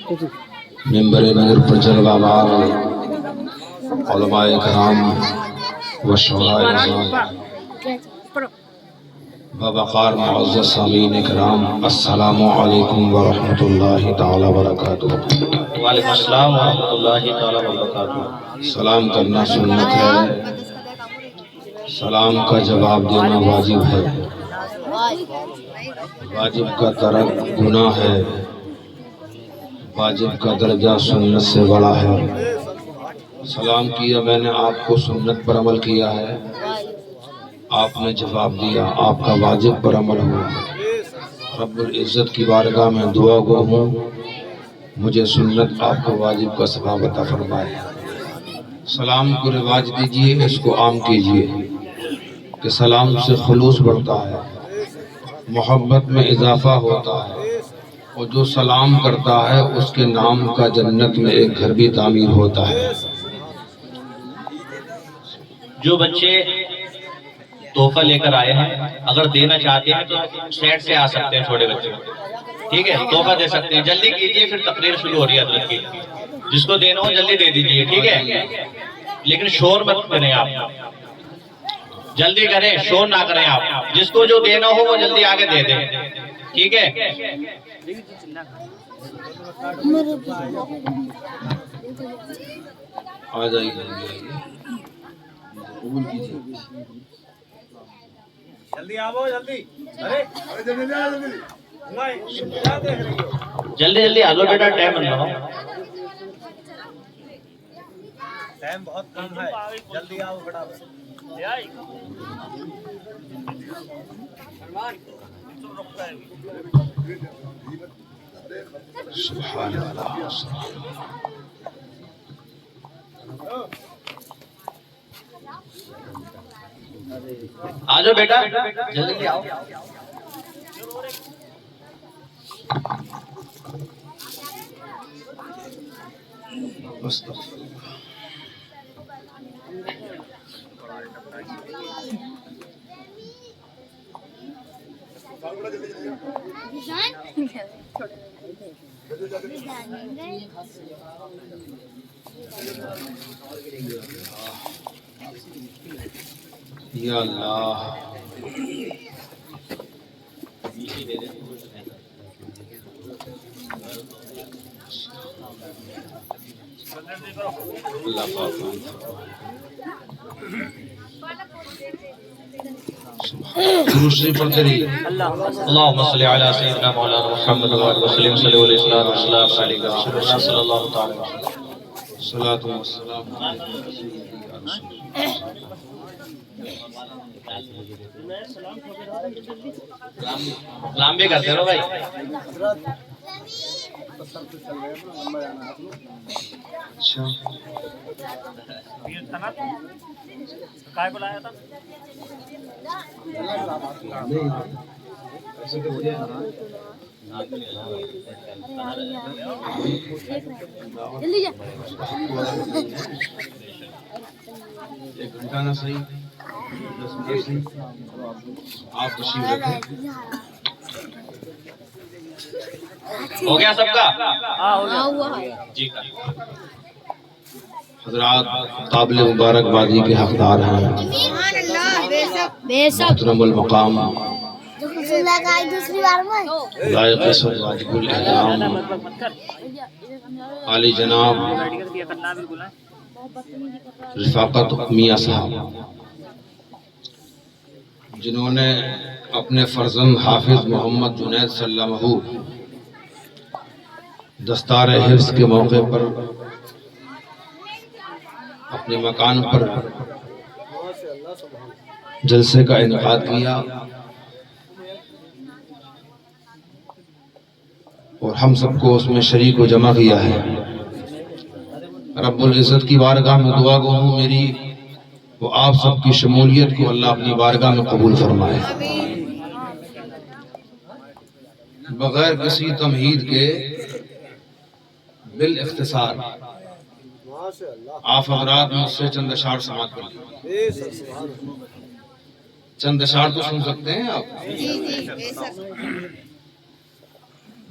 منبر نگر پر جلوہ بار علماء کرام و شہدائے اعزام بوقار معزز سامعین کرام، السلام علیکم ورحمۃ اللہ تعالی وبرکاتہ۔ وعلیکم السلام ورحمۃ اللہ تعالی وبرکاتہ۔ سلام کرنا سنت ہے، سلام کا جواب دینا واجب ہے، واجب کا ترک گناہ ہے، واجب کا درجہ سنت سے بڑا ہے۔ سلام کیا میں نے، آپ کو سنت پر عمل کیا ہے، آپ نے جواب دیا، آپ کا واجب پر عمل ہوا۔ رب العزت کی بارگاہ میں دعا گو ہوں، مجھے سنت آپ کو واجب کا ثواب عطا فرمائے۔ سلام کو رواج دیجئے، اس کو عام کیجئے کہ سلام سے خلوص بڑھتا ہے، محبت میں اضافہ ہوتا ہے، اور جو سلام کرتا ہے اس کے نام کا جنت میں ایک گھر بھی تعمیر ہوتا ہے۔ جو بچے تحفہ لے کر آئے ہیں، اگر دینا چاہتے ہیں تو سیٹ سے آ سکتے ہیں، چھوٹے بچے، ٹھیک ہے، تحفہ دے سکتے ہیں۔ جلدی کیجئے، پھر تقریر شروع ہو رہی ہے حضرت کی، جس کو دینا ہو جلدی دے دیجئے، ٹھیک ہے، لیکن شور مت کریں، آپ جلدی کریں، شور نہ کریں، آپ جس کو جو دینا ہو وہ جلدی آگے دے دیں، ٹھیک ہے۔ آ جائیے قبول کیجئے۔ جلدی آو، جلدی، جلدی جلدی آ جاؤ بیٹا، ٹائم بن رہا ٹائم بہت کم ہے، جلدی آؤ بڑا۔ سبحان اللہ۔ آ جاؤ بیٹا، جلدی آؤ۔ یا اللہ، اللہ پاک دوسری پڑھتے رہیے۔ اللہم صلی علی سیدنا مولانا محمد وآلہ وسلم، صلی اللہ علیہ وسلم علیہ وسلم، صلی اللہ تعالی وسلم۔ صلاۃ و سلام علیہ یا رسول سلام بھی کرتے رہو بھائی۔ اچھا، کائے بلایا تھا؟ ایک گھنٹہ نہ صحیح، 10 منٹ صحیح، آپ تشریف رکھیں۔ ہو گیا سب کا؟ جی۔ حضرات قابل مبارکبادی کے حقدار ہیں، محترم المقام، لائق صد واجب الاحترام، عالی جناب رفاقت میاں صاحب، جنہوں نے اپنے فرزند حافظ محمد جنید سلمہ دستار حفظ کے موقع پر اپنے مکان پر جلسے کا انعقاد کیا، اور ہم سب کو اس میں شریک و جمع کیا ہے۔ رب العزت کی بارگاہ میں دعا گو ہوں میری، وہ آپ سب کی شمولیت کو اللہ اپنی بارگاہ میں قبول فرمائے۔ بغیر کسی تمہید کے بالاختصار آپ حضرات مجھ سے چند اشعار سماعت کر لیجیے۔ چند اشعار تو سن سکتے ہیں آپ؟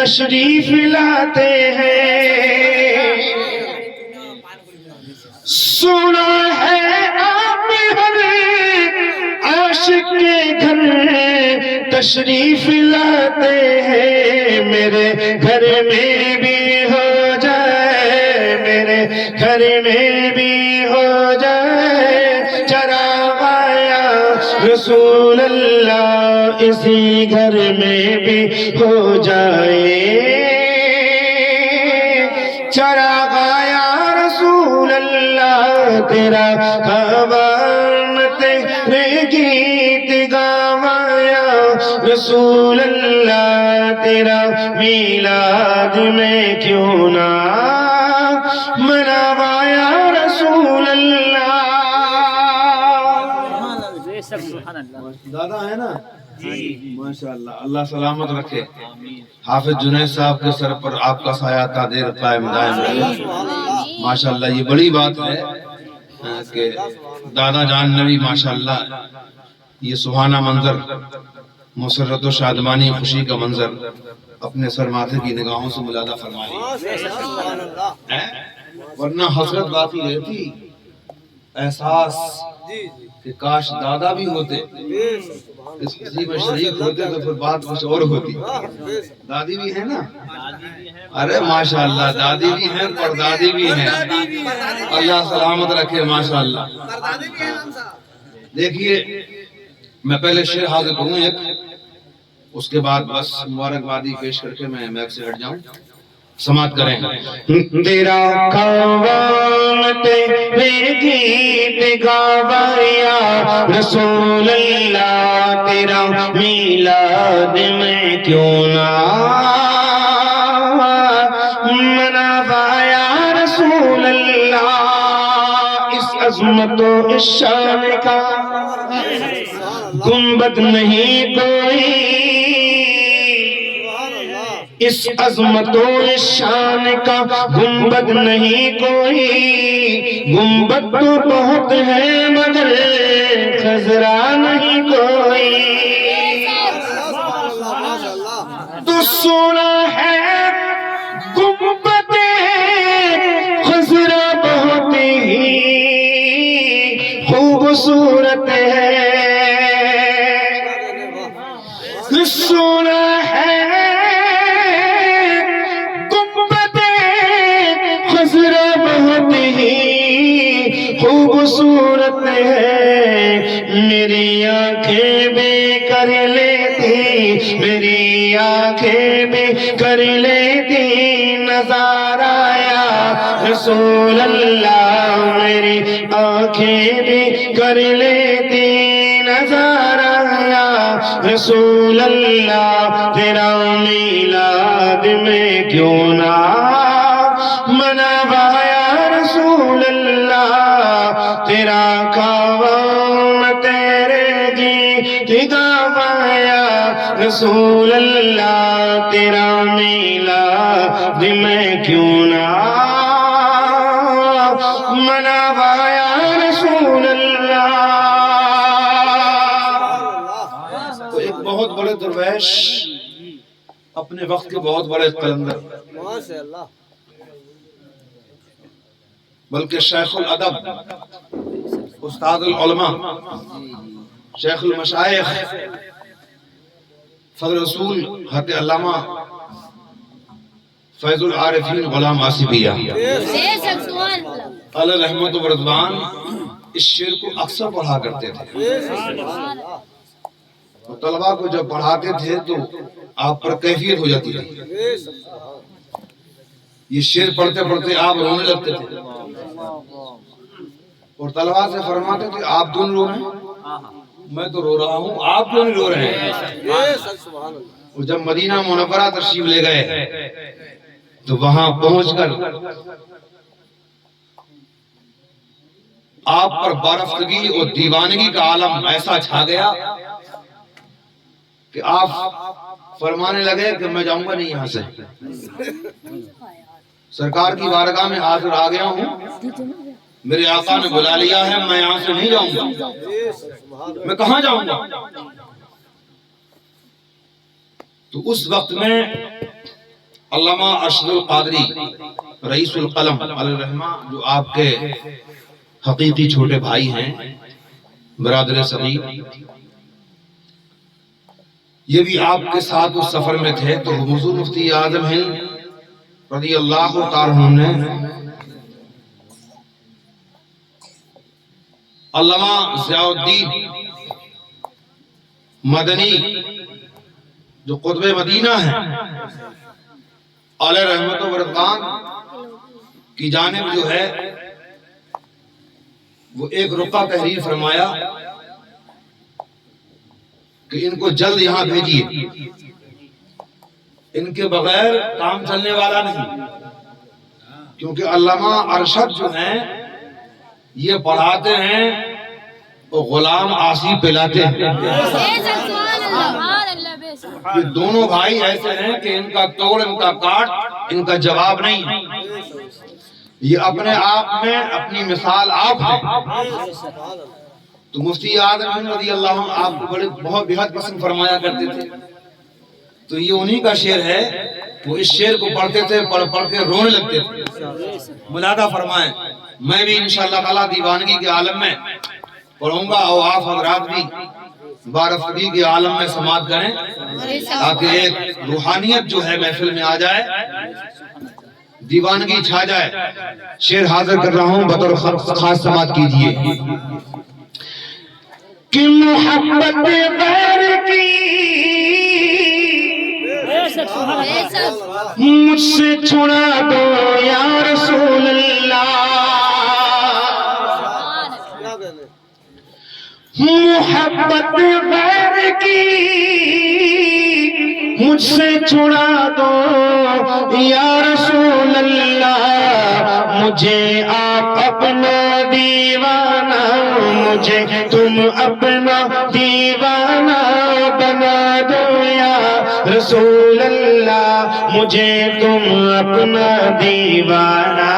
تشریف لاتے ہیں، سنا ہے آپ ہر عاشق کے گھر تشریف لاتے ہیں، میرے گھر میں بھی ہو جائے، میرے گھر میں بھی ہو جائے چراغ آیا رسول اللہ، اسی گھر میں بھی ہو جائے چراغ آیا رسول اللہ، تیرا خوان تیرے گیت گاوایا رسول اللہ، تیرا میلاد میں کیوں نہ مناوایا رسول اللہ۔ دادا ہے نا ماشاءاللہ، اللہ سلامت رکھے۔ حافظ جنید صاحب کے سر پر آپ کا سایہ تا دیر قائم دائم رہے۔ ماشاءاللہ یہ بڑی بات ہے کہ دادا جان نبی ماشاءاللہ یہ سبحانہ منظر، مسرت و شادمانی خوشی کا منظر اپنے سر ماتھے کی نگاہوں سے ملادہ فرمائی، ورنہ حسرت باقی رہتی، احساس کہ کاش دادا بھی ہوتے، اس کسی میں شریک ہوتے تو پھر بات کچھ اور ہوتی۔ دادی بھی ہے نا، ارے ماشاءاللہ دادی بھی ہیں اور دادی بھی ہیں، اللہ سلامت رکھے ماشاءاللہ۔ دیکھیے میں پہلے شعر حاضر کروں ایک، اس کے بعد بس مبارکبادی پیش کر کے میں میک سے ہٹ جاؤں، سماعت کریں۔ تیرا خوان تیرے گیت گاوایا رسول اللہ، تیرا میلاد میں کیوں نہ مناوایا رسول اللہ، اس عظمت و اس شان کا گنبد نہیں کوئی، اس عظمت و اس شان کا گنبد نہیں کوئی، گنبد تو بہت ہے مگر خضرا نہیں کوئی، تو سونا ہے گنبد خضرا بہت ہی خوبصورت ہے، سونا ہے گنبد خضرا بہت ہی خوبصورت ہے، میری آنکھیں بھی کر لیتی، میری آنکھیں بھی کر لیتی نظارہ آیا رسول اللہ، میری آنکھیں بھی کر لیتی نظارہ آیا رسول اللہ، تیرا میلاد میں کیوں نہ مناوایا رسول اللہ، تیرا خوان تیرے گیت گاوایا رسول اللہ، تیرا میلاد میں کیوں نہ مناوایا رسول اللہ۔ تو ایک بہت بڑے درویش، اپنے وقت کے بہت بڑے قلندر، بلکہ شیخ الادب، استاد العلماء، شیخ المشائخ، فضل رسول حضرت علامہ فیض العارفین غلام آصفیہ علیہ رحمت و رضوان اس شعر کو اکثر پڑھا کرتے تھے، اور طلبہ کو جب پڑھاتے تھے تو آپ پر کیفیت ہو جاتی تھی، یہ شعر پڑھتے پڑھتے آپ رونے لگتے تھے، اور طلبہ سے فرماتے تھے آپ کیوں رو رہے ہیں؟ میں تو رو رہا ہوں، آپ کیوں نہیں رو رہے ہیں؟ اور جب مدینہ منورہ تشریف لے گئے تو وہاں پہنچ کر آپ پر بارفتگی اور دیوانگی کا عالم ایسا چھا گیا کہ آپ فرمانے لگے کہ میں جاؤں گا نہیں یہاں سے، سرکار کی بارگاہ میں حاضر آ گیا ہوں، میرے آقا نے بلا لیا ہے، میں یہاں سے نہیں جاؤں گا، میں کہاں جاؤں گا؟ تو اس وقت میں علامہ ارشد القادری رئیس القلم علیہ الرحمہ، جو آپ کے حقیقی چھوٹے بھائی ہیں، برادر صغیر، یہ بھی آپ کے ساتھ اس سفر میں تھے، تو حضور مفتی اعظم ہند رضی اللہ تعالیٰ عنہ نے علامہ ضیاء الدین مدنی جو قطب مدینہ ہیں علیہ رحمت و برکات کی جانب جو ہے وہ ایک رقعہ تحریر فرمایا کہ ان کو جلد یہاں بھیجیے، ان کے بغیر کام چلنے والا نہیں، کیونکہ علامہ ارشد جو ہیں یہ پڑھاتے ہیں اور غلام آسی پلاتے ہیں۔ یہ دونوں بھائی ایسے ہیں کہ ان کا توڑ ان کا کاٹ ان کا جواب نہیں، یہ اپنے آپ میں اپنی مثال آپ ہیں۔ تو مفتی اعظم رضی اللہ عنہ آپ کو بڑے بہت بہت پسند فرمایا کرتے تھے، تو یہ انہی کا شعر ہے، وہ اس شعر کو پڑھتے تھے، پڑھ کے رونے لگتے تھے۔ ملاحظہ فرمائیں، میں بھی انشاءاللہ تعالیٰ دیوانگی کے عالم میں پڑھوں گا اور آپ حضرات بھی بارفقی کے عالم میں سماعت کریں، تاکہ ایک روحانیت جو ہے محفل میں آ جائے، دیوانگی چھا جائے۔ شعر حاضر کر رہا ہوں، بطور خاص سماعت کیجئے کہ محبت غیر کی مجھ سے چھڑا دو یا رسول اللہ، محبت غیر کی مجھ سے چھڑا دو یا رسول اللہ، مجھے آپ اپنا دیوانہ، مجھے تم اپنا دیوانہ بنا دو یا رسول اللہ، مجھے تم اپنا دیوانہ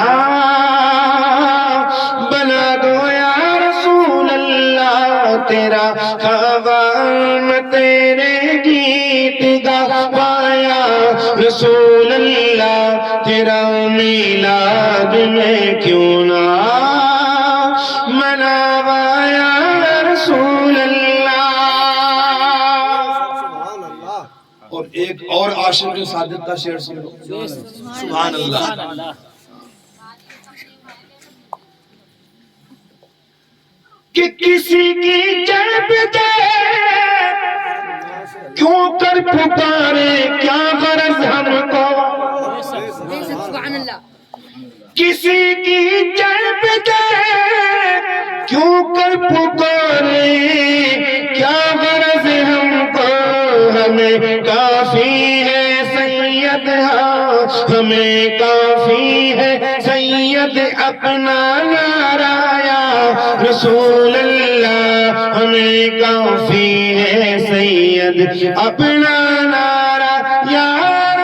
بنا دو یا رسول اللہ، تیرا خوان تیرے گیت گایا رسول اللہ، تیرا میلاد میں کیوں نہ مناوایا رسول اللہ۔ اور ایک اور عاشق صادق کا شعر سنو، سبحان اللہ۔ کہ کسی کی جلب دے کیوں کر پکارے کیا غرض ہم کو، کسی کی جلب دے کیوں کر پکارے کیا غرض ہم کو، ہمیں کافی ہے سید، ہمیں کافی ہے سید اپنا نعرہ یا رسول اللہ، ہمیں کافی ہے سید اپنا نعرہ یا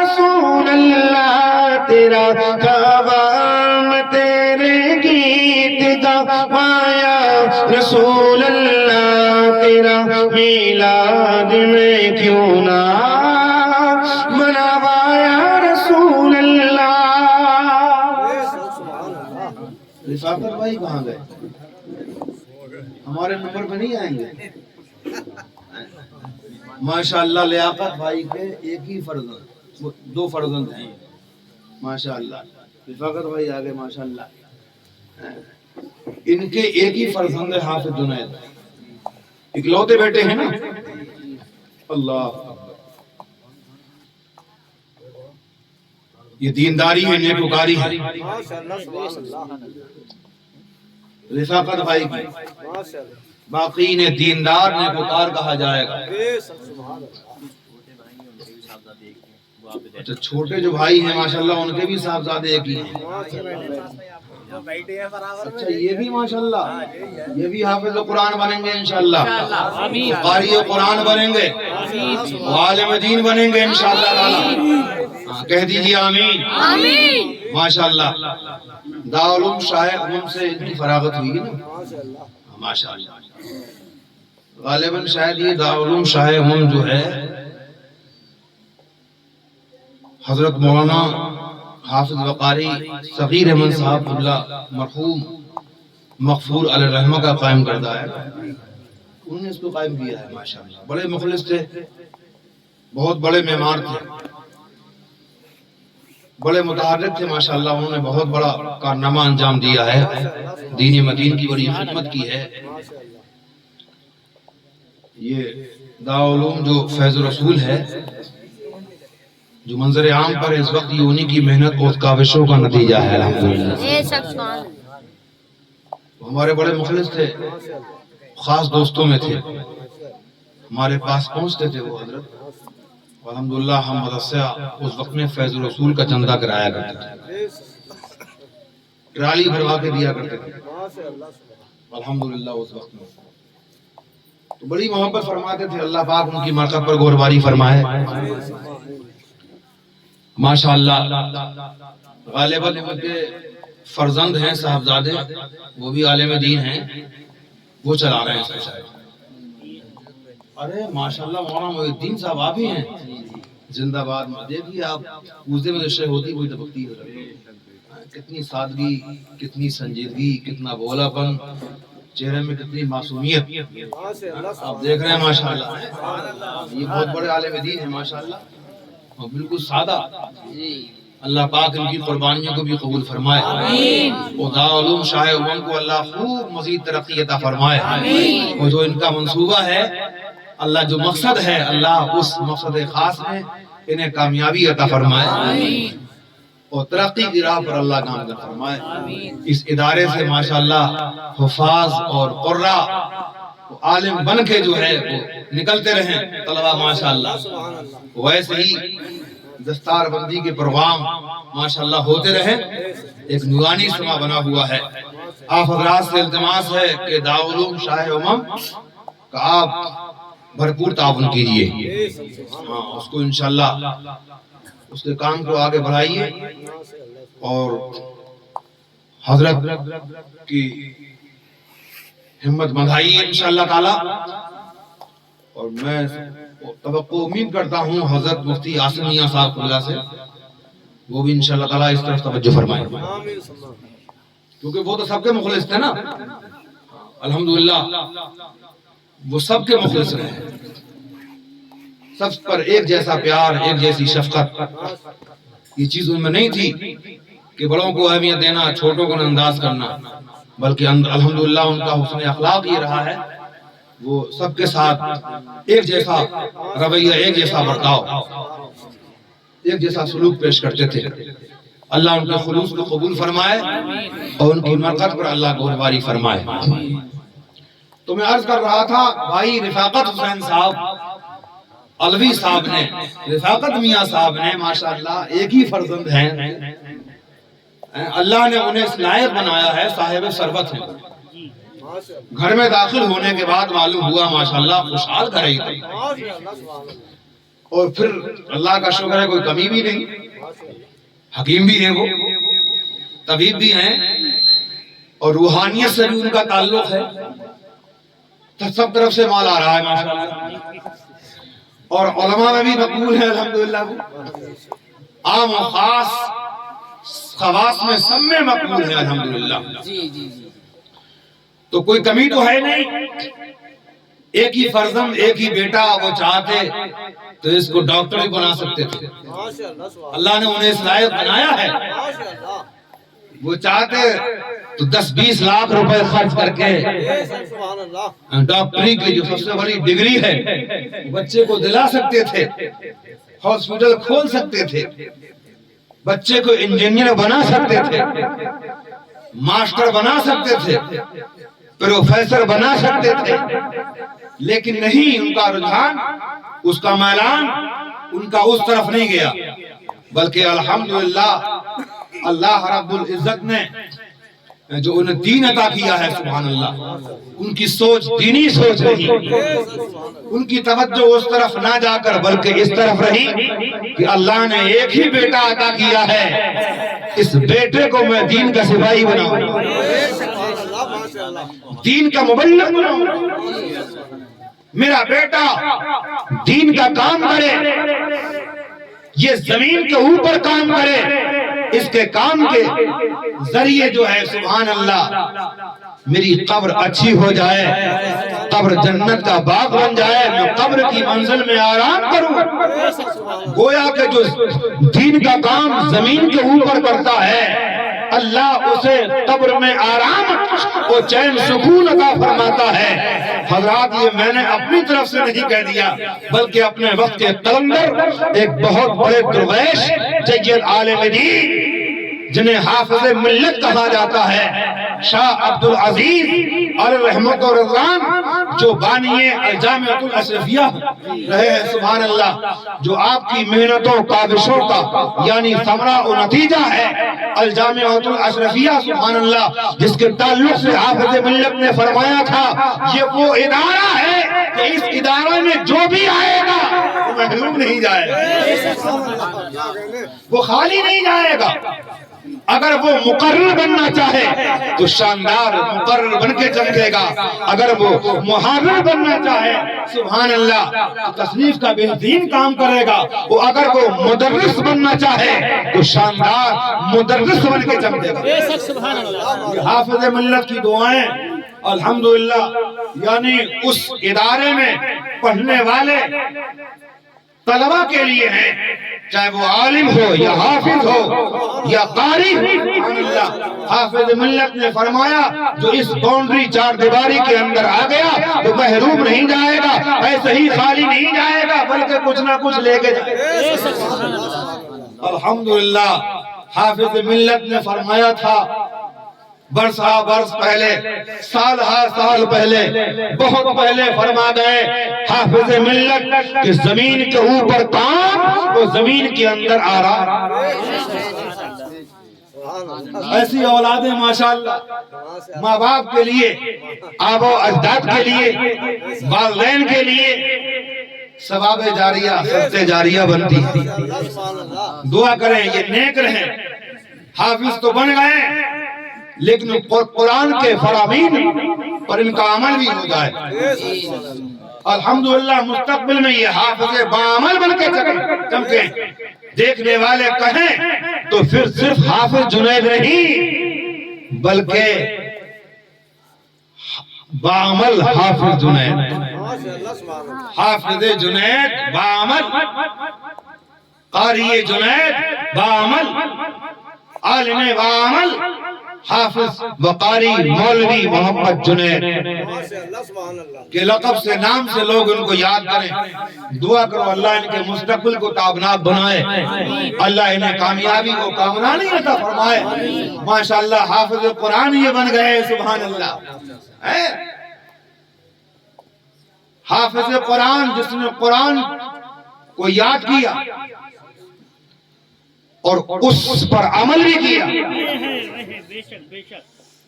رسول اللہ، تیرا خوان تیرے گیت گایا رسول اللہ، تیرا میلاد میں کیوں نہ مناوایا رسول اللہ۔ رفاقت بھائی کہاں گئے؟ ہمارے نمبر پہ نہیں آئیں گے؟ ماشاءاللہ لیاقت بھائی کے ایک ہی فرزند، دو فرزند ہیں ماشاءاللہ۔ رفاقت بھائی آگے ماشاءاللہ، ان کے ایک ہی فرزند ہے حافظ جنید، اکلوتے بیٹے ہیں نا۔ اللہ، یہ دینداری ہے، نیکوکاری ہے رفاقت بھائی کی، باقی انہیں دیندار نیکوکار کہا جائے گا۔ اچھا، چھوٹے جو بھائی ہیں ماشاءاللہ ان کے بھی صاحبزادے ایک ہی ہیں۔ اچھا، یہ بھی ماشاءاللہ، یہ بھی حافظ قرآن بنیں گے انشاءاللہ، قاری قرآن بنیں گے، عالم دین بنیں گے انشاءاللہ تعالی۔ کہہ دیجئے آمین۔ ماشاءاللہ، دارالعلوم شاہ امم سے ان کی فراغت ہوئی ہے نا ماشاءاللہ۔ غالباً شاید یہ دارالعلوم شاہ امم جو ہے حضرت مولانا حافظ وقاری صغیر احمد صاحب اللہ مرحوم مغفور علیہ الرحمہ کا قائم کردہ ہے، انہوں نے اس کو قائم کیا ہے ماشاءاللہ. بڑے مخلص تھے، بہت بڑے معمار تھے، بڑے متحرک تھے ماشاءاللہ. انہوں نے بہت بڑا کارنامہ انجام دیا ہے، دین مدین کی بڑی خدمت کی ہے. یہ دارالعلوم جو فیض الرسول ہے، جو منظر عام پر اس وقت یہ انہی کی محنت اور کاوشوں کا نتیجہ ہے الحمدللہ. ہمارے بڑے مخلص تھے، خاص دوستوں میں تھے، ہمارے پاس پہنچتے تھے وہ حضرت. الحمدللہ ہم مدرسہ اس وقت میں فیض الرسول کا چندہ کرایا کرتے تھے، ٹرالی بھروا کے دیا کرتے تھے الحمدللہ. اس وقت میں تو بڑی محبت فرماتے تھے. اللہ پاک ان کی مرقد پر گورباری فرمائے ماشاءاللہ. غالباً ان کے فرزند ہیں صاحبزادے، وہ بھی عالم دین ہیں، وہ چلا رہے ہیں اس کو شاید. ارے ماشاءاللہ مولانا محی الدین صاحب آپ ہی ہیں، زندہ باد. دیکھیے آپ پوزے میں نشے ہوتی کوئی دبکتی ہے. کتنی سادگی، کتنی سنجیدگی، کتنا بولا پن، چہرے میں کتنی معصومیت آپ دیکھ رہے ہیں ماشاءاللہ. یہ بہت بڑے عالم دین ہیں ماشاءاللہ، اور بالکل سادہ. اللہ پاک ان کی قربانیوں کو بھی قبول فرمائے، اور دارالعلوم شاہ امم کو اللہ خوب مزید ترقی عطا فرمائے. اور جو ان کا منصوبہ ہے، اللہ جو مقصد ہے، اللہ اس مقصد خاص میں انہیں کامیابی عطا فرمائے، اور ترقی کی راہ پر اللہ گامزن فرمائے. اس ادارے سے ماشاءاللہ حفاظ اور قراء عالم بن کے جو ہے وہ نکلتے رہیں طلبہ ماشاءاللہ. ویسے ہی دستار بندی کے پروگرام ماشاءاللہ ہوتے رہے. ایک نورانی سما بنا ہوا ہے. آپ حضرات سے التماس ہے کہ دارالعلوم شاہ امم کا آپ بھرپور تعاون کیجئے. اس کو انشاءاللہ اس کے کام کو آگے بڑھائیے، اور حضرت کی ہمت بندھائیے انشاءاللہ تعالی. اور میں توقع امید کرتا ہوں حضرت مفتی عاصم میاں صاحب اللہ سے، وہ بھی انشاءاللہ تعالی اس طرف توجہ فرمائیں، کیونکہ وہ تو سب کے مخلص تھے نا الحمدللہ. وہ سب کے مخلص رہے، سب پر ایک جیسا پیار، ایک جیسی شفقت. یہ چیز ان میں نہیں تھی کہ بڑوں کو اہمیت دینا، چھوٹوں کو انداز کرنا، بلکہ الحمدللہ ان کا حسن اخلاق یہ رہا ہے. وہ سب کے ساتھ ایک جیسا رویہ، ایک جیسا برتاؤ، ایک جیسا سلوک پیش کرتے تھے. اللہ ان کے خلوص کو قبول فرمائے، اور ان کی مرقد پر اللہ گورباری فرمائے. تو میں عرض کر رہا تھا بھائی رفاقت حسین صاحب علوی صاحب نے، رفاقت میاں صاحب نے ماشاءاللہ ایک ہی فرزند ہیں. اللہ نے انہیں اس لائق بنایا ہے، صاحب ثروت ہیں. گھر میں داخل ہونے کے بعد معلوم ہوا ماشاءاللہ خوشحال گھر ہی تھے. اور پھر اللہ کا شکر ہے کوئی کمی بھی نہیں. حکیم بھی ہیں، وہ طبیب بھی ہیں، اور روحانیت سے بھی ان کا تعلق ہے. تو سب طرف سے مال آ رہا ہے ماشاءاللہ. اور علماء میں بھی مقبول ہے الحمدللہ. عام و خاص خواص میں سب میں مقبول ہے الحمدللہ. تو کوئی کمی تو ہے نہیں. ایک ہی فرزند، ایک ہی بیٹا. وہ چاہتے تو اس کو ڈاکٹر بھی بنا سکتے تھے. اللہ نے انہیں اس لائق بنایا ہے. وہ چاہتے تو 10-20 لاکھ روپے خرچ کر کے ڈاکٹری کی جو سب سے بڑی ڈگری ہے بچے کو دلا سکتے تھے، ہاسپٹل کھول سکتے تھے، بچے کو انجینئر بنا سکتے تھے، ماسٹر بنا سکتے تھے، پروفیسر بنا سکتے تھے. لیکن نہیں، ان کا رجحان، اس کا میلان ان کا اس طرف نہیں گیا، بلکہ الحمدللہ اللہ رب العزت نے جو انہیں دین عطا کیا ہے سبحان اللہ، ان کی سوچ دینی سوچ رہی. ان کی توجہ اس طرف نہ جا کر بلکہ اس طرف رہی کہ اللہ نے ایک ہی بیٹا عطا کیا ہے، اس بیٹے کو میں دین کا سپاہی بناؤں، دین کا مبلغ بناؤں. میرا بیٹا دین کا کام کرے، یہ زمین کے اوپر کام کرے، اس کے کام کے ذریعے جو ہے سبحان اللہ میری قبر اچھی ہو جائے، قبر جنت کا باغ بن جائے، میں قبر کی منزل میں آرام کروں۔ گویا کہ جو دین کا کام زمین کے اوپر کرتا ہے اللہ اسے قبر میں آرام و چین سکون عطا فرماتا ہے۔ حضرات یہ میں نے اپنی طرف سے نہیں کہہ دیا بلکہ اپنے وقت کے قلندر ایک بہت بڑے درویش سید عالم دین جنہیں حافظ ملت کہا جاتا ہے شاہ عبدالعزیز علیہ رحمت و رضوان جو بانی الجامعۃ الاشرفیہ رہے ہیں سبحان اللہ، جو آپ کی محنتوں کاوشوں کا یعنی ثمرہ و نتیجہ ہے الجامعۃ الاشرفیہ سبحان اللہ، جس کے تعلق سے حافظ ملت نے فرمایا تھا یہ وہ ادارہ ہے کہ اس ادارے میں جو بھی آئے گا وہ محروم نہیں جائے گا، وہ خالی نہیں جائے گا۔ اگر وہ مقرر بننا چاہے تو شاندار مقرر بن کے چمکے گا، اگر وہ محرر بننا چاہے سبحان اللہ تو تصنیف کا بہترین کام کرے گا، وہ اگر وہ مدرس بننا چاہے تو شاندار مدرس بن کے چمکے گا۔ یہ حافظ ملت کی دعائیں الحمدللہ یعنی اس ادارے میں پڑھنے والے طلبہ کے لیے ہیں، چاہے وہ عالم ہو یا حافظ ہو یا قاری ہو۔ حافظ ملت نے فرمایا جو اس باؤنڈری چار دیواری کے اندر آ گیا وہ محروم نہیں جائے گا، ایسے ہی خالی نہیں جائے گا بلکہ کچھ نہ کچھ لے کے جائے گا۔ الحمدللہ حافظ ملت نے فرمایا تھا برس ہا برس پہلے، سال ہا سال پہلے، بہت پہلے فرما گئے حافظ ملت کہ زمین کے اوپر کام تو زمین کے اندر آرام۔ ایسی اولادیں ماشاءاللہ ماں باپ کے لیے، آبا و اجداد کے لیے، والدین کے لیے ثواب جاریہ صدقہ جاریہ بنتی۔ دعا کریں یہ نیک رہیں، حافظ تو بن گئے لیکن قرآن کے فرامین پر ان کا عمل بھی ہو جائے۔ الحمدللہ مستقبل میں یہ حافظ بعمل بن کے چمکیں، دیکھنے والے کہیں تو پھر صرف حافظ جنید نہیں بلکہ بعمل حافظ جنید، حافظ جنید بعمل، قاری جنید بعمل، عالم بعمل حافظ وقاری مولوی محمد جنید کے لقب سے نام سے لوگ ان کو یاد کریں۔ دعا کرو اللہ ان کے مستقبل کو تابناک بنائے، اللہ انہیں کامیابی کو کامرانی عطا فرمائے۔ ماشاءاللہ حافظ قرآن یہ بن گئے سبحان اللہ۔ حافظ قرآن جس نے قرآن کو یاد کیا اور اس پر عمل بھی کیا،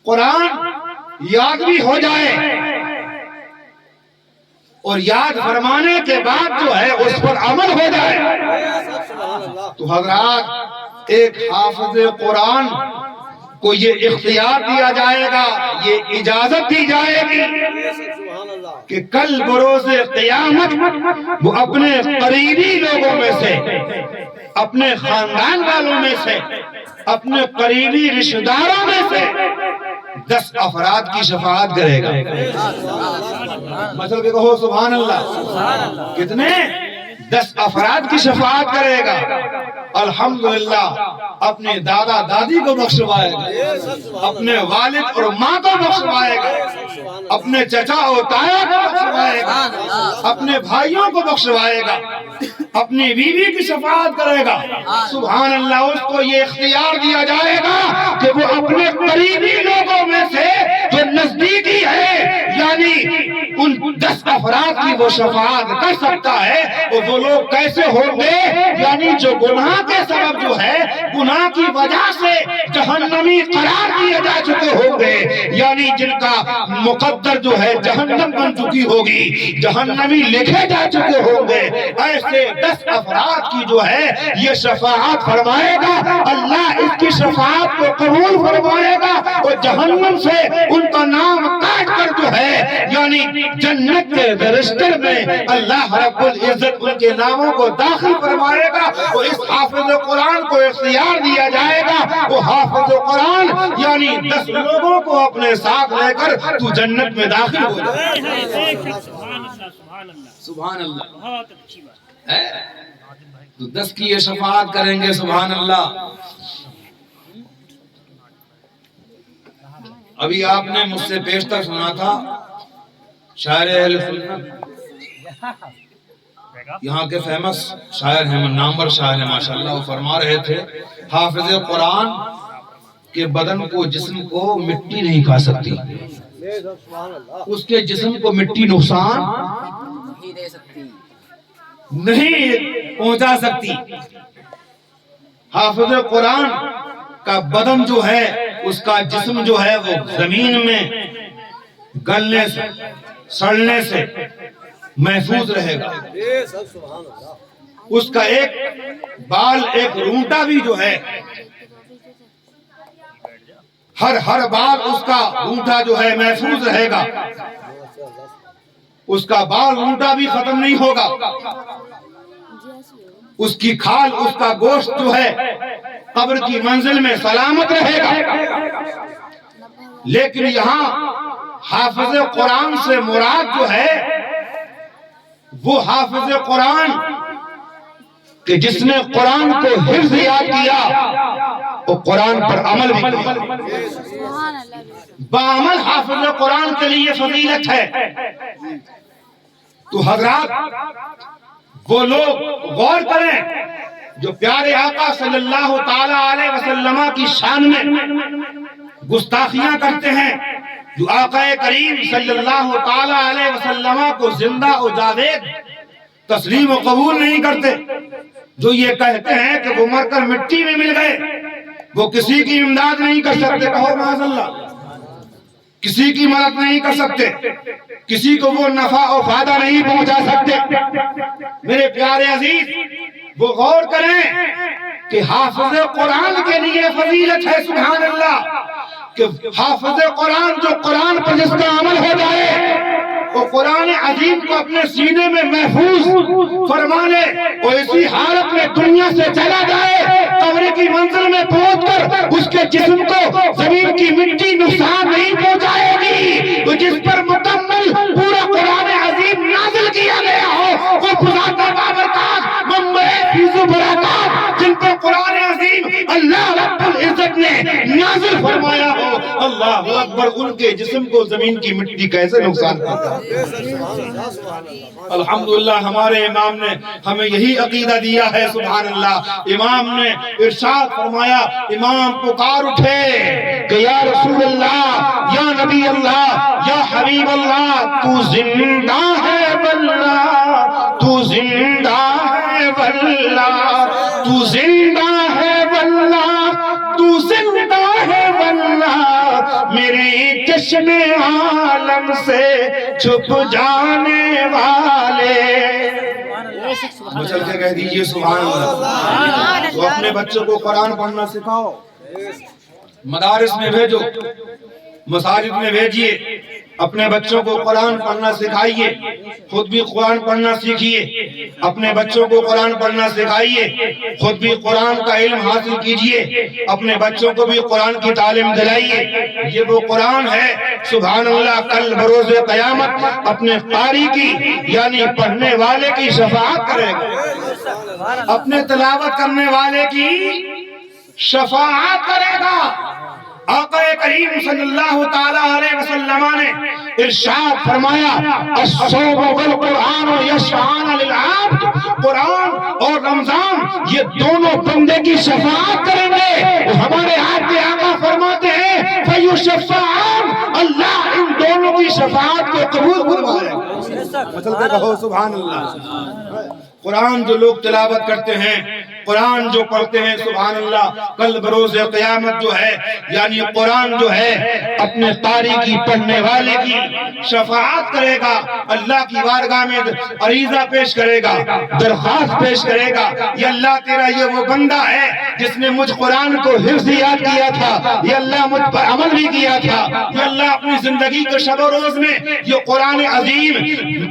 قرآن یاد بھی ہو جائے اور یاد فرمانے کے بعد جو ہے اس پر عمل ہو جائے تو حضرات ایک حافظ قرآن کو یہ اختیار دیا جائے گا، یہ اجازت دی جائے گی کہ کل بروز قیامت وہ اپنے قریبی لوگوں میں سے، اپنے خاندان والوں میں سے، اپنے قریبی رشتہ داروں میں سے 10 افراد کی شفاعت کرے گا۔ مطلب کہ کہو سبحان اللہ، کتنے؟ 10 افراد کی شفاعت کرے گا۔ الحمدللہ اپنے دادا دادی کو بخشوائے گا، اپنے والد اور ماں کو بخشوائے گا، اپنے چچا اور تایا کو بخشوائے گا، اپنے بھائیوں کو بخشوائے گا، اپنی بیوی کی شفاعت کرے گا۔ سبحان اللہ اس کو یہ اختیار دیا جائے گا کہ وہ اپنے قریبی لوگوں میں سے جو نزدیکی ہے یعنی ان 10 افراد کی وہ شفاعت کر سکتا ہے۔ وہ لوگ کیسے ہوں گے؟ یعنی جو گناہ کے سبب جو ہے گناہ کی وجہ سے جہنمی قرار دیے جا چکے ہوں گے، یعنی جن کا مقدر جو ہے جہنم بن چکی ہوگی، جہنمی لکھے جا چکے ہوں گے، ایسے 10 افراد کی جو ہے یہ شفاعت فرمائے گا۔ اللہ اس کی شفاعت کو قبول فرمائے گا اور جہنم سے ان کا نام کاٹ کر جو ہے یعنی جنت کے رجسٹر میں اللہ رب العزت ان کے ناموں کو داخل فرمائے گا. وہ اس حافظ قرآن کو اختیار دیا جائے گا. وہ حافظ قرآن یعنی 10 لوگوں کو اپنے ساتھ لے کر تو جنت میں داخل ہو جائے. سبحان اللہ. بہت اچھی بات. تو 10 کی یہ شفاعت کریں گے. سبحان اللہ. ابھی آپ نے مجھ سے پیشتر سنا تھا شاعر اہل سنت یہاں کے فیمس شاعر ہیں, نامور شاعر ہیں ماشاءاللہ. وہ فرما رہے تھے حافظ قرآن کے بدن کو جسم کو مٹی نہیں کھا سکتی, اس کے جسم کو مٹی نقصان نہیں پہنچا سکتی. حافظ قرآن کا بدن جو ہے, اس کا جسم جو ہے وہ زمین میں گلنے سے سڑنے سے محفوظ رہے گا. اس کا ایک بال, ایک رونٹا بھی جو ہے, ہر بال اس کا رونٹا جو ہے محفوظ رہے گا. اس کا بال رونٹا بھی ختم نہیں ہوگا. اس کی کھال, اس کا گوشت جو ہے قبر کی منزل میں سلامت رہے گا. لیکن یہاں حافظ قرآن سے مراد جو ہے وہ حافظ قرآن کہ جس نے قرآن کو حفظ یاد کیا وہ قرآن پر عمل بھی کیا. بعمل حافظ قرآن کے لیے فضیلت ہے. تو حضرات وہ لوگ غور کریں جو پیارے آقا صلی اللہ تعالی علیہ وسلم کی شان میں گستاخیاں کرتے ہیں, جو آقا کریم صلی اللہ تعالی علیہ وسلم کو زندہ و جاوید تسلیم و قبول نہیں کرتے, جو یہ کہتے ہیں کہ وہ مر کر مٹی میں مل گئے, وہ کسی کی امداد نہیں کر سکتے. کہو معاذ اللہ. کسی کی مدد نہیں کر سکتے, کسی کو وہ نفع و فائدہ نہیں پہنچا سکتے. میرے پیارے عزیز وہ غور کریں کہ حافظ قرآن کے لیے فضیلت ہے. سبحان اللہ. کہ حافظ قرآن جو قرآن پر جس کا عمل ہو جائے وہ قرآن عظیم کو اپنے سینے میں محفوظ فرما لے, وہ اسی حالت میں دنیا سے چلا جائے, قبر کی منزل میں پہنچ کر اس کے جسم کو زمین کی مٹی نقصان نہیں پہنچائے گی. تو جس پر مکمل پورا قرآن عظیم نازل کیا گیا ہو وہ بذات بابرکات منبع فیض و برکات جن پر قرآن عظیم اللہ رب العزت نے نازل فرمایا ہو, اللہ اکبر, ان کے جسم کو زمین کی مٹی کیسے نقصان کرتا ہے. الحمدللہ ہمارے امام نے ہمیں یہی عقیدہ دیا ہے. سبحان اللہ. امام نے ارشاد فرمایا, امام پکار اٹھے کہ یا رسول اللہ, یا نبی اللہ, یا حبیب اللہ, تو زندہ ہے واللہ, تو زندہ ہے واللہ, تو زندہ ہے واللہ, تو زندہ ہے واللہ, میرے چشم عالم سے چھپ جانے والے. مچل کے کہہ دیجئے سبحان اللہ. تو اپنے بچوں کو قرآن پڑھنا سکھاؤ, مدارس میں بھیجو, مساجد میں بھیجئے, اپنے بچوں کو قرآن پڑھنا سکھائیے, خود بھی قرآن پڑھنا سیکھیے, اپنے بچوں کو قرآن پڑھنا سکھائیے, خود بھی قرآن کا علم حاصل کیجئے, اپنے بچوں کو بھی قرآن کی تعلیم دلائیے. یہ وہ قرآن ہے سبحان اللہ کل بروز قیامت اپنے قاری کی یعنی پڑھنے والے کی شفاعت کرے گا, اپنے تلاوت کرنے والے کی شفاعت کرے گا. آقا کریم صلی اللہ تعالی علیہ وسلم نے ارشاد فرمایا, الصوم والقرآن یشفعان للعبد, قرآن اور رمضان یہ دونوں بندے کی شفاعت کریں گے. ہمارے ہاتھ میں آقا فرماتے ہیں فیشفعان, اللہ ان دونوں کی شفاعت کو قبول فرمائے. مطلب کہو سبحان اللہ. قرآن جو لوگ تلاوت کرتے ہیں قرآن جو پڑھتے ہیں سبحان اللہ کل بروز قیامت جو ہے یعنی قرآن جو ہے اپنے قاری کی پڑھنے والے کی شفاعت کرے گا، اللہ کی بارگاہ میں عریضہ پیش کرے گا، درخواست پیش کرے گا، یہ اللہ تیرا یہ وہ بندہ ہے جس نے مجھ قرآن کو حفظ یاد کیا تھا، یہ اللہ مجھ پر عمل بھی کیا تھا، یہ اللہ اپنی زندگی کے شب و روز میں یہ قرآن عظیم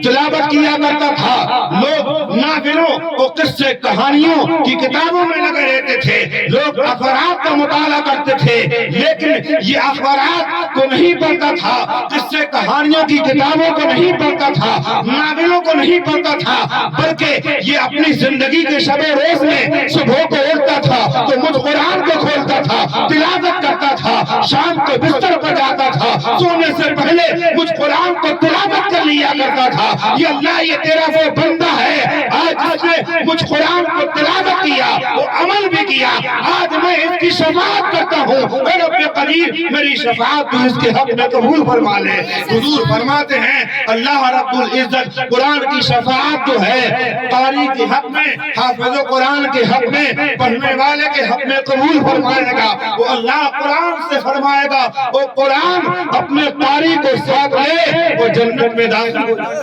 تلاوت کیا کرتا تھا۔ لوگ نافلوں اور قصے کہانیوں کی کتابوں میں لگے رہتے تھے، لوگ اخبارات کا مطالعہ کرتے تھے، لیکن یہ اخبارات کو نہیں پڑھتا تھا، قصے کہانیوں کی کتابوں کو نہیں پڑھتا تھا، ناولوں کو نہیں پڑھتا تھا، بلکہ یہ اپنی زندگی کے شب روز میں صبح کو اٹھتا تھا تو مجھ قرآن کو کھولتا تھا، تلاوت کرتا تھا، شام کو بستر پر جاتا تھا، سونے سے پہلے مجھ قرآن کو تلاوت کر لیا کرتا تھا۔ یہ اللہ یہ تیرا وہ بندہ ہے آج جس نے مجھ قرآن کو تلاوت کیا، وہ عمل بھی کیا، آج میں اس کی شفاعت کرتا ہوں، اے رب قریب میری شفاعت تو اس کے حق میں قبول فرما لے۔ حضور فرماتے ہیں اللہ رب العزت قرآن کی شفاعت جو ہے قاری کے حق میں، حافظ قرآن کے حق میں، پڑھنے والے کے حق میں قبول فرمائے گا۔ وہ اللہ قرآن سے فرمائے گا وہ قرآن اپنے قاری کو ساتھ لے وہ جنت میں داخل ہو جائے۔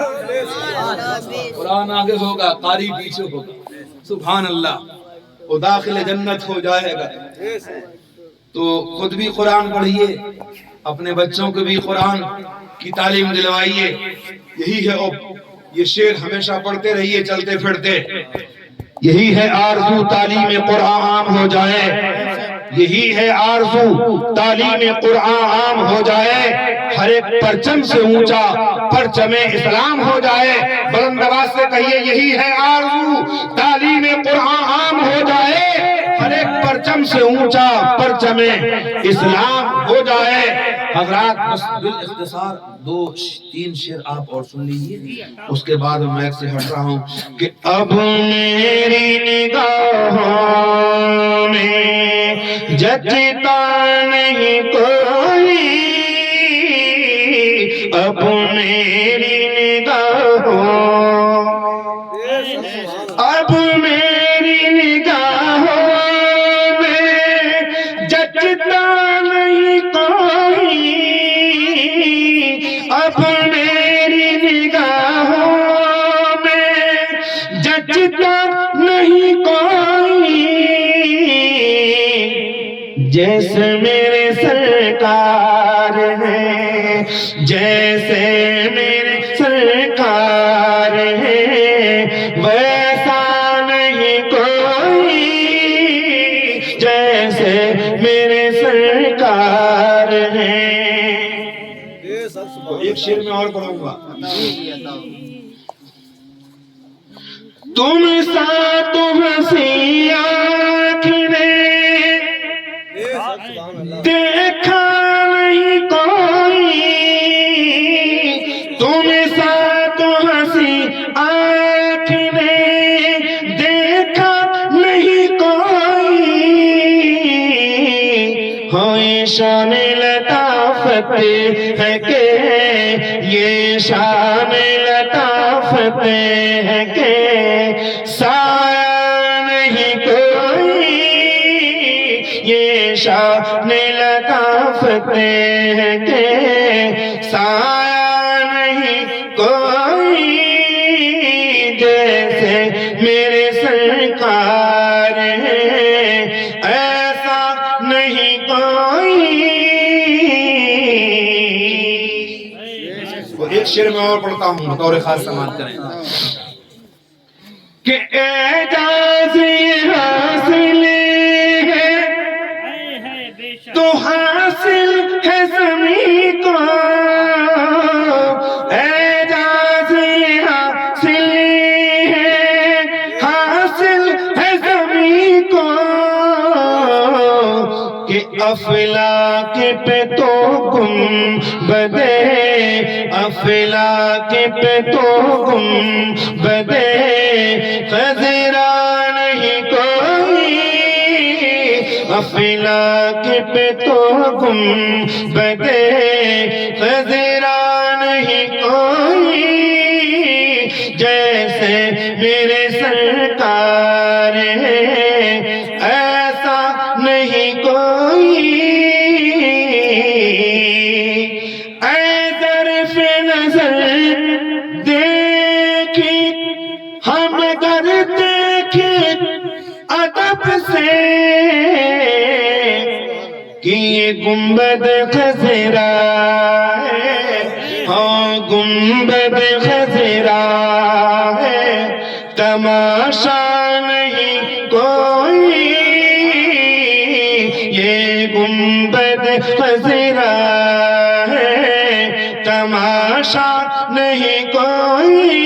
قرآن آگے ہوگا قاری پیچھے ہوگا، سبحان اللہ، وہ داخل جنت ہو جائے گا۔ تو خود بھی قرآن پڑھیے، اپنے بچوں کو بھی قرآن کی تعلیم دلوائیے، یہی ہے یہ شعر ہمیشہ پڑھتے رہیے چلتے پھرتے، یہی ہے آرزو تعلیم قرآن عام ہو جائے، یہی ہے آرزو تعلیم قرآن عام ہو جائے، ہر ایک پرچم سے اونچا پرچم اسلام ہو جائے۔ بلند آواز سے کہیے یہی ہے آرزو تعلیم قرآن عام ہو جائے، ہر ایک پرچم سے اونچا پرچم اسلام ہو جائے۔ حضرات بس بالاختصار دو تین شعر آپ اور سن لیجیے، اس کے بعد میں سے ہٹ رہا ہوں کہ اب میری نگاہوں میں جچتا نہیں کوئی، اب میری نگاہوں، اب میری نگاہوں میں جچتا نہیں کوئی، اب میری نگاہوں میں جچتا نہیں کوئی، جیسے میرے سرکار ہیں، جیسے میرے سرکار ہیں، ویسا نہیں کوئی، جیسے میرے سرکار ہیں۔ ایک شعر میں اور پڑھوں گا، تم سا تم سی آنکھ نے دیکھا نہیں کوئی، تم سا تم سی آنکھ نے دیکھا نہیں کوئی، ہوئی شان لطافت ہے کہ یہ شان لطافت ہے کہ سایہ نہیں کوئی، یہ شان لطافت ہے کہ سایہ نہیں کوئی، جیسے میرے سرکار ہیں ایسا نہیں کوئی۔ ایک شعر میں اور پڑھتا ہوں بطور خاص سماعت کریں کہ اعجاز حاصل ہے تو حاصل ہے زمین کو، اعجاز حاصل ہے حاصل ہے زمین کو، کہ افلاک پہ تو گنبدے، افلاک پہ تو گنبدے خضرا نہیں کوئی، افلاک پہ تو گنبدے خضرا نہیں کوئی، جیسے میرے سرکار ہیں دیکھے ادب سے کہ یہ گنبد خضرا ہے، ہاں گنبد خضرا ہے، تماشا نہیں کوئی، یہ گنبد خضرا ہے، تماشا نہیں کوئی،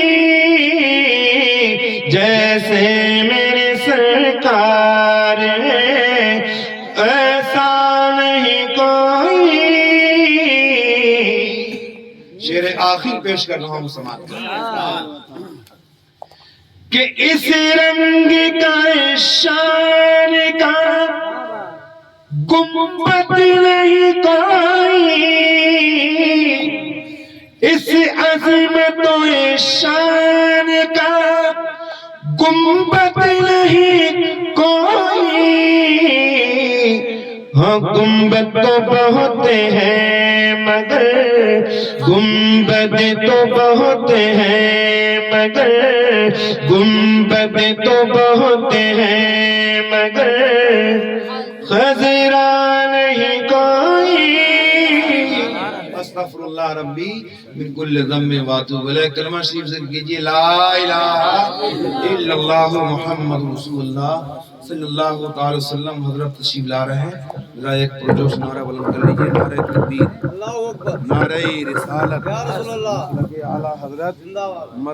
جیسے میرے سرکار ہے ایسا نہیں کوئی۔ شعر آخر پیش کر رہا ہوں سماعت کہ اس رنگ کا شان کا گنبد نہیں کوئی، اس عظمت و شان کا گنبد نہیں کوئی، ہاں گنبد تو بہت ہیں مگر گنبد تو بہت ہیں مگر گنبد تو بہت ہیں مگر خضرا نہیں کوئی۔ استغفر اللہ ربی من کل ذنب واتوب الیہ۔ کلمہ شریف ذکر کیجئے لا الہ الا اللہ محمد رسول اللہ صلی اللہ تعالی وسلم۔ حضرت تشریف لا رہے ہیں، ذرا ایک پرجوش نعرہ بلند کر لیجئے، نعرہ تکبیر، اللہ اکبر، نعرہ رسالت، یا رسول اللہ، اعلیٰ حضرت زندہ باد۔